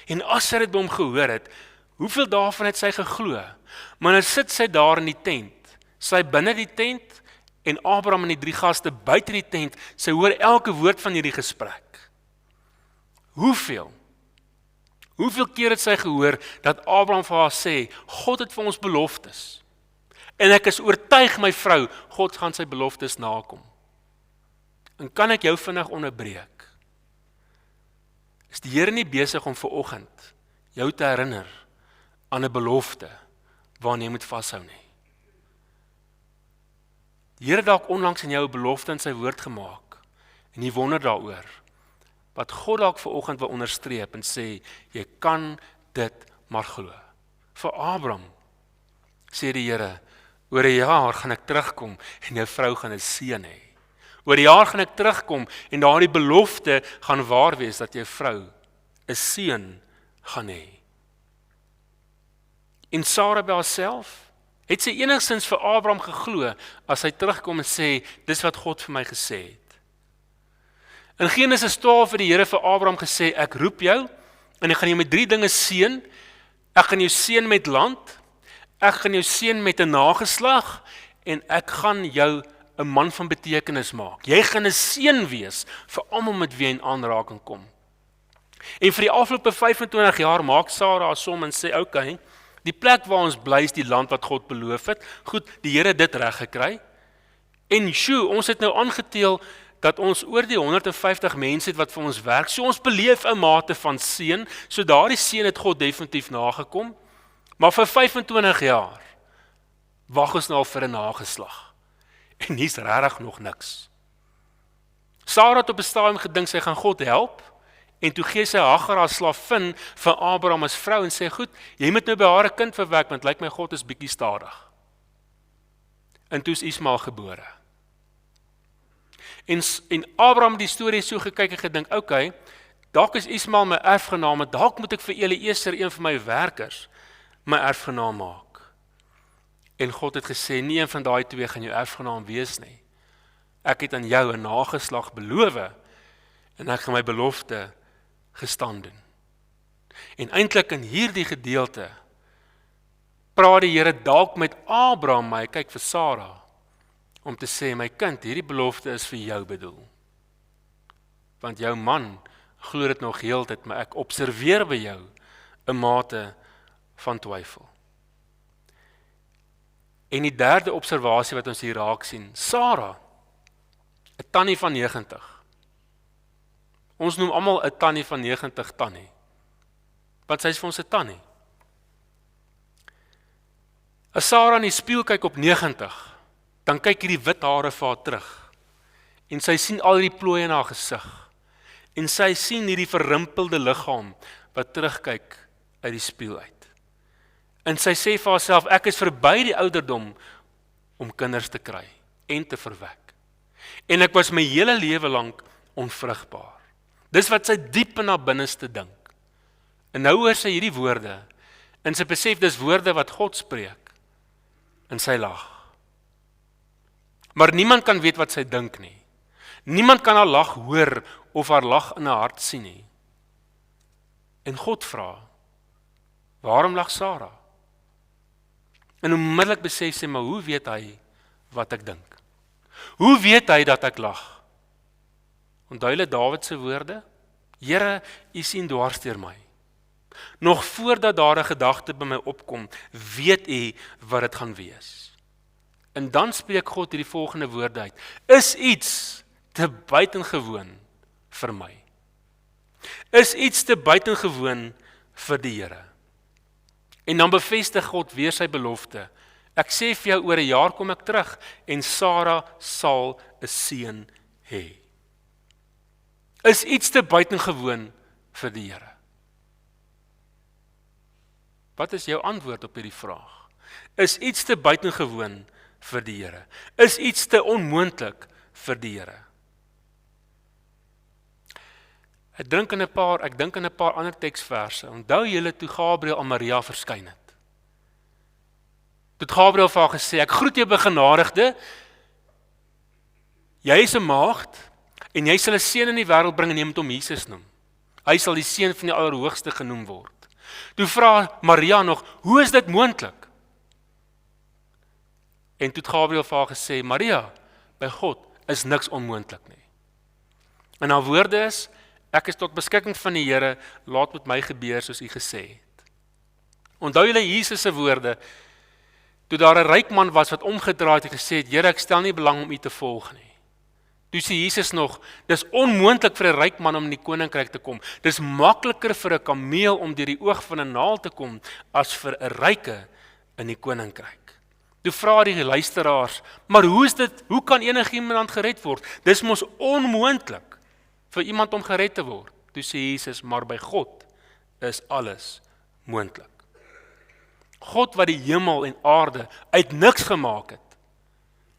En as sy dit by hom gehoor het, hoeveel daarvan het sy geglo? Maar nou sit sy daar in die tent, sy binne die tent, en Abraham en die 3 gaste buite die tent, sy hoor elke woord van hierdie gesprek. Hoeveel keer het sy gehoor, dat Abraham vir haar sê, God het vir ons beloftes, en ek is oortuig my vrou, God gaan sy beloftes nakom. En kan ek jou vinnig onderbreek? Is die Here nie besig om vanoggend jou te herinner aan 'n belofte waaraan jy moet vashou nie? Die Here dalk onlangs in jou 'n belofte in sy woord gemaak, en jy wonder daaroor, wat God dalk vanoggend wil onderstreep en sê, jy kan dit maar glo. Vir Abraham sê die Here, oor 'n jaar gaan ek terugkom en jou vrou gaan 'n seun hê. Oor 'n jaar gaan ek terugkom en daardie belofte gaan waar wees dat jou vrou 'n seun gaan hê. En Sara by haarself, het sy enigstens vir Abraham geglo as hy terugkom en sê, dis wat God vir my gesê het. In Genesis 12 het die Here vir Abraham gesê, ek roep jou en ek gaan jou met 3 dinge seën. Ek gaan jou seën met land, ek gaan jou seën met 'n nageslag en ek gaan jou 'n man van betekenis maak. Jy gaan 'n seën wees vir almal met wie jy in aanraking kom. En vir die afgelope 25 jaar maak Sara haar som en sê, okay, die plek waar ons bly is die land wat God beloof het. Goed, die Here het dit reg gekry. En ons het nou aangeteel dat ons oor die 150 mense het wat vir ons werk. So ons beleef 'n mate van seën. So daardie seën het God definitief nagekom. Maar vir 25 jaar wag ons nou al vir 'n nageslag. En hier's regtig nog niks. Sara het op 'n stadium gedink sy gaan God help. En toe gee sy Hagar haar slavin vir Abraham as vrou en sê, goed, jy moet nou by haar 'n kind verwek, want lyk my God is bietjie stadig. En toe is Ismael gebore. En Abraham die storie so gekyk en gedink, okay, dalk is Ismael my erfgenaam, dalk moet ek vir Eliezer, een van my werkers, my erfgenaam maak. En God het gesê, nie een van daai 2 gaan jou erfgenaam wees nie. Ek het aan jou 'n nageslag beloof, en ek gaan my belofte gestand doen. En eintlik in hierdie gedeelte praat die Here dalk met Abraham, maar hy kyk vir Sara om te sê, my kind, hierdie belofte is vir jou bedoel. Want jou man glo dit nog heeltyd, maar ek observeer by jou 'n mate van twyfel. En die derde observasie wat ons hier raak sien, Sara, 'n tannie van 90. Ons noem almal 'n tannie van 90 tannie. Want sy is vir ons 'n tannie. As Sara in die spieël kyk op 90, dan kyk hierdie wit hare vir haar terug. En sy sien al die plooie in haar gesig. En sy sien hierdie verrimpelde liggaam wat terugkyk uit die spieël uit. En sy sê vir haarself, ek is verby die ouderdom om kinders te kry en te verwek. En ek was my hele lewe lank onvrugbaar. Dis wat sy diep in haar binneste dink. En nou hoor sy hierdie woorde, en sy besef dis woorde wat God spreek, en sy lag. Maar niemand kan weet wat sy dink nie. Niemand kan haar lag hoor of haar lag in haar hart sien nie. En God vra, waarom lag Sara? En onmiddellik besef sy, maar hoe weet hy wat ek dink? Hoe weet hy dat ek lag? Onthou julle Dawid se woorde? Here, U sien dwars deur my. Nog voordat daar 'n gedagte by my opkom, weet U wat dit gaan wees. En dan spreek God hierdie volgende woorde uit. Is iets te buitengewoon vir my? Is iets te buitengewoon vir die Here? En dan bevestig God weer sy belofte. Ek sê vir jou, oor 'n jaar kom ek terug en Sara sal 'n seun hê. Is iets te buitengewoon vir die Here? Wat is jou antwoord op hierdie vraag? Is iets te buitengewoon vir die Here? Is iets te onmoontlik vir die Here? Ek dink in 'n paar ander teksverse. Onthou julle toe Gabriël aan Maria verskyn het. Toe Gabriël vir haar gesê, ek groet jou begenadigde, jy is 'n maagd, en jy sal 'n seun in die wêreld bring en jy moet hom Jesus noem. Hy sal die seun van die Allerhoogste genoem word. Toe vra Maria nog, hoe is dit moontlik? En toe het Gabriël vir haar gesê, Maria, by God is niks onmoontlik nie. En haar woorde is, ek is tot beskikking van die Here, laat met my gebeur soos U gesê het. Onthou julle Jesus se woorde, toe daar 'n ryk man was wat omgedraai het en gesê het, Here, ek stel nie belang om U te volg nie. Toe sê Jesus nog, dis onmoontlik vir 'n ryk man om in die koninkryk te kom. Dis makliker vir 'n kameel om deur die oog van 'n naald te kom as vir 'n ryke in die koninkryk. Toe vra die luisteraars, maar hoe kan enigiemand gered word? Dis mos onmoontlik vir iemand om gered te word. Toe sê Jesus, maar by God is alles moontlik. God wat die hemel en aarde uit niks gemaak het,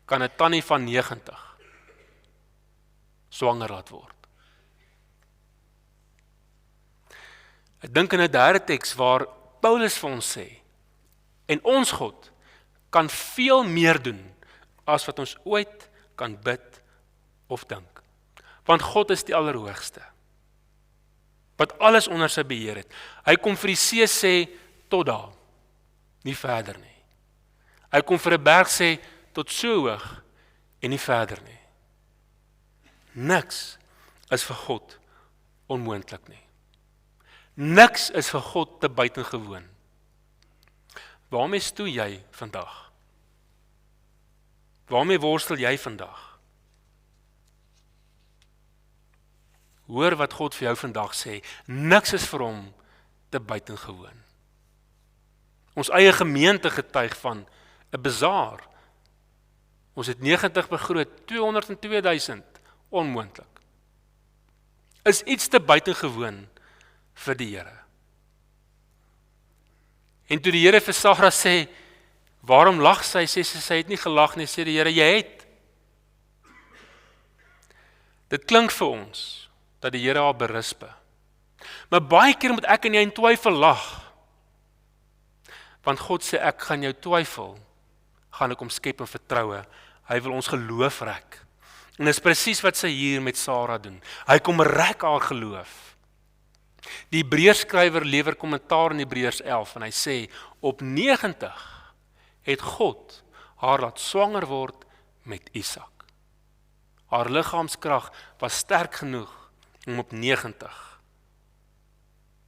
kan 'n tannie van 90 swanger laat word. Ek dink in 'n derde teks waar Paulus vir ons sê, en ons God kan veel meer doen as wat ons ooit kan bid of dink. Want God is die Allerhoogste, wat alles onder sy beheer het. Hy kom vir die see sê, tot daar, nie verder nie. Hy kom vir 'n berg sê, tot so hoog, en nie verder nie. Niks is vir God onmoontlik nie. Niks is vir God te buitengewoon. Waarmee stoei jy vandag? Waarmee worstel jy vandag? Hoor wat God vir jou vandag sê. Niks is vir hom te buitengewoon. Ons eie gemeente getuig van 'n bazaar. Ons het 90 begroot, 202,000. Onmoontlik. Is iets te buitengewoon vir die Here. En toe die Here vir Sara sê, waarom lag sy? Sê sy het nie gelag nie, sê die Here, jy het. Dit klink vir ons dat die Here haar berispe. Maar baie keer moet ek en jy in twyfel lag. Want God sê, ek gaan jou twyfel, gaan ek omskep in vertroue. Hy wil ons geloof rek. En dis presies wat sy hier met Sara doen. Hy kom rek haar geloof. Die Hebreërskrywer lewer kommentaar in Hebreërs 11 en hy sê, op 90 het God haar laat swanger word met Isak. Haar liggaamskrag was sterk genoeg om op 90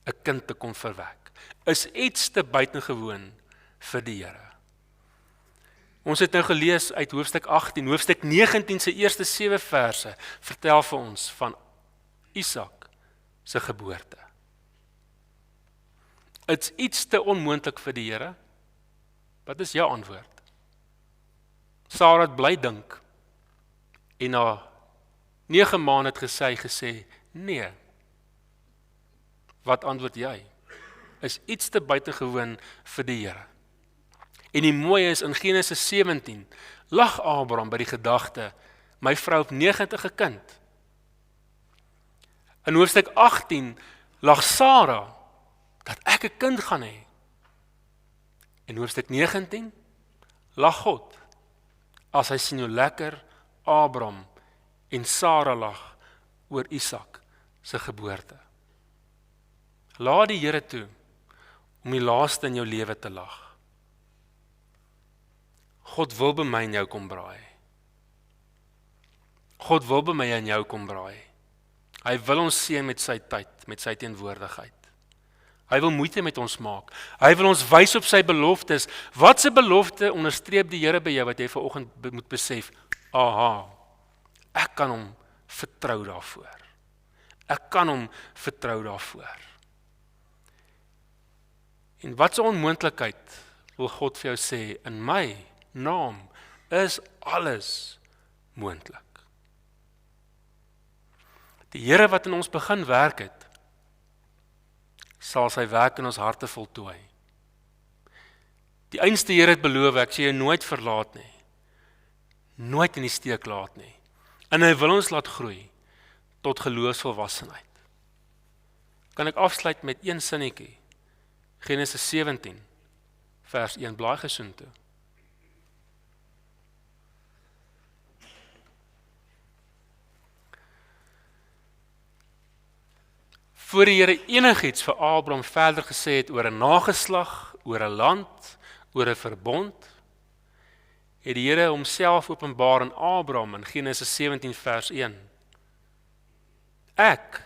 'n kind te kon verwek. Is iets te buitengewoon vir die Here. Ons het nou gelees uit hoofstuk 18, hoofstuk 19 se eerste 7 verse vertel vir ons van Isak se geboorte. Is iets te onmoontlik vir die Here? Wat is jou antwoord? Sara het bly dink en na 9 maande het gesê, nee. Wat antwoord jy? Is iets te buitengewoon vir die Here? En die mooie is, in Genesis 17, lag Abraham by die gedagte my vrou op 90 kind. In hoofstuk 18 lag Sara dat ek 'n kind gaan hê. In hoofstuk 19 lag God as hy sien hoe lekker Abraham en Sara lag oor Isak se geboorte. Laat die Here toe om die laaste in jou lewe te lag. God wil by my en jou kom braai. God wil by my en jou kom braai. Hy wil ons seën met sy tyd, met sy teenwoordigheid. Hy wil moeite met ons maak. Hy wil ons wys op sy beloftes. Wat se belofte onderstreep die Here by jou wat jy vanoggend moet besef? Aha, ek kan hom vertrou daarvoor. Ek kan hom vertrou daarvoor. En wat se onmoontlikheid wil God vir jou sê? In my naam is alles moontlik. Die Here wat in ons begin werk het, sal sy werk in ons harte voltooi. Die einste Here het beloof, ek sal jou nooit verlaat nie. Nooit in die steek laat nie. En hy wil ons laat groei tot geloofsvolwassenheid. Kan ek afsluit met een sinnetjie? Genesis 17 vers 1, blaai gesoontoe. Voor die Here enigiets vir Abraham verder gesê het oor 'n nageslag, oor 'n land, oor 'n verbond, het die Here homself openbaar aan Abraham in Genesis 17 vers 1. Ek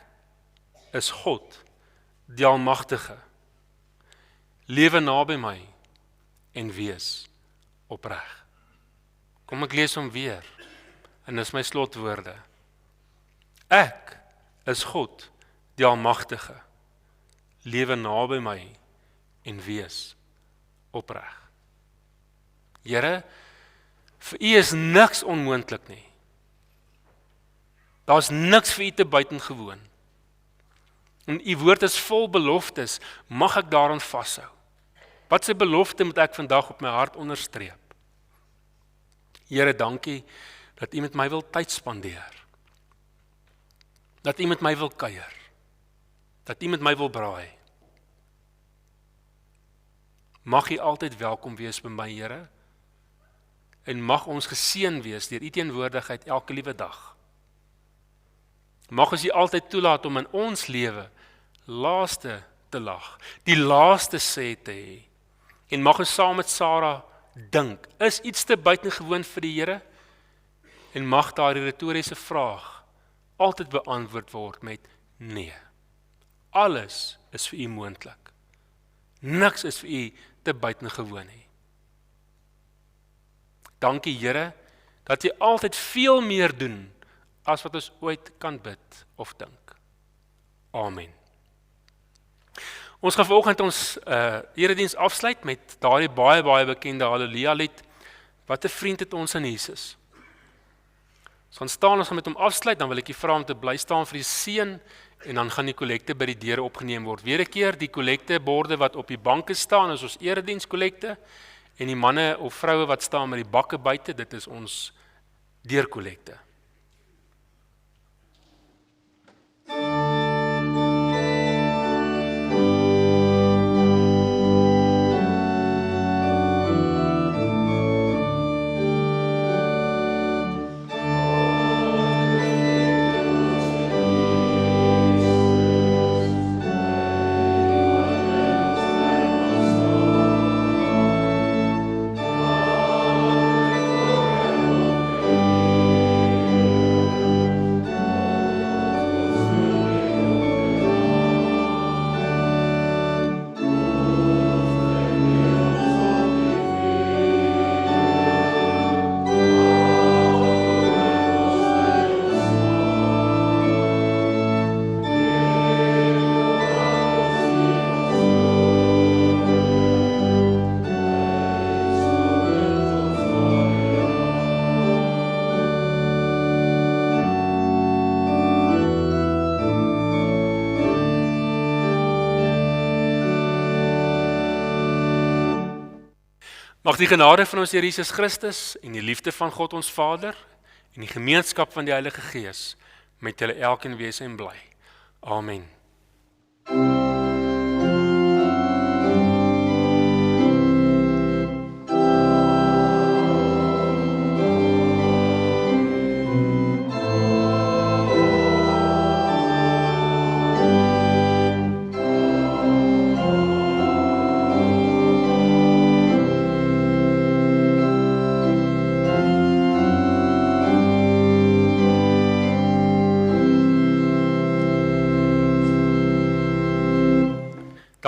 is God, die Almagtige. Lewe naby my en wees opreg. Kom ek lees hom weer, en dis my slotwoorde. Ek is God, die Almagtige. Lewe naby my en wees opreg. Here, vir U is niks onmoontlik nie. Daar's niks vir U te buitengewoon. En U woord is vol beloftes, mag ek daaraan vashou. Wat 'n belofte moet ek vandag op my hart onderstreep? Here, dankie dat U met my wil tyd spandeer. Dat U met my wil kuier. Dat U met my wil braai. Mag U altyd welkom wees by my, Here. En mag ons geseën wees deur U teenwoordigheid elke liewe dag. Mag ons U altyd toelaat om in ons lewe laaste te lag, die laaste sê te hê. En mag ons saam met Sara dink, is iets te buitengewoon vir die Here? En mag daardie retoriese vraag altyd beantwoord word met nee. Alles is vir U moontlik. Niks is vir U te buitengewoon nie. Dankie Here, dat U altyd veel meer doen as wat ons ooit kan bid of dink. Amen. Ons gaan vanoggend ons erediens afsluit met daardie baie bekende Halleluja lied. Wat 'n vriend het ons in Jesus. Ons gaan staan, ons gaan met hom afsluit, dan wil ek U vra om te bly staan vir die seën en dan gaan die kollekte by die deure opgeneem word. Weer 'n keer, die kollekteborde wat op die banke staan is ons eredienskollekte en die manne of vroue wat staan met die bakke buite, dit is ons deurkollekte. Mag die genade van ons Here Jesus Christus en die liefde van God ons Vader en die gemeenskap van die Heilige Gees met julle elkeen wees en bly. Amen.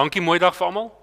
Dankie, mooi dag vir almal.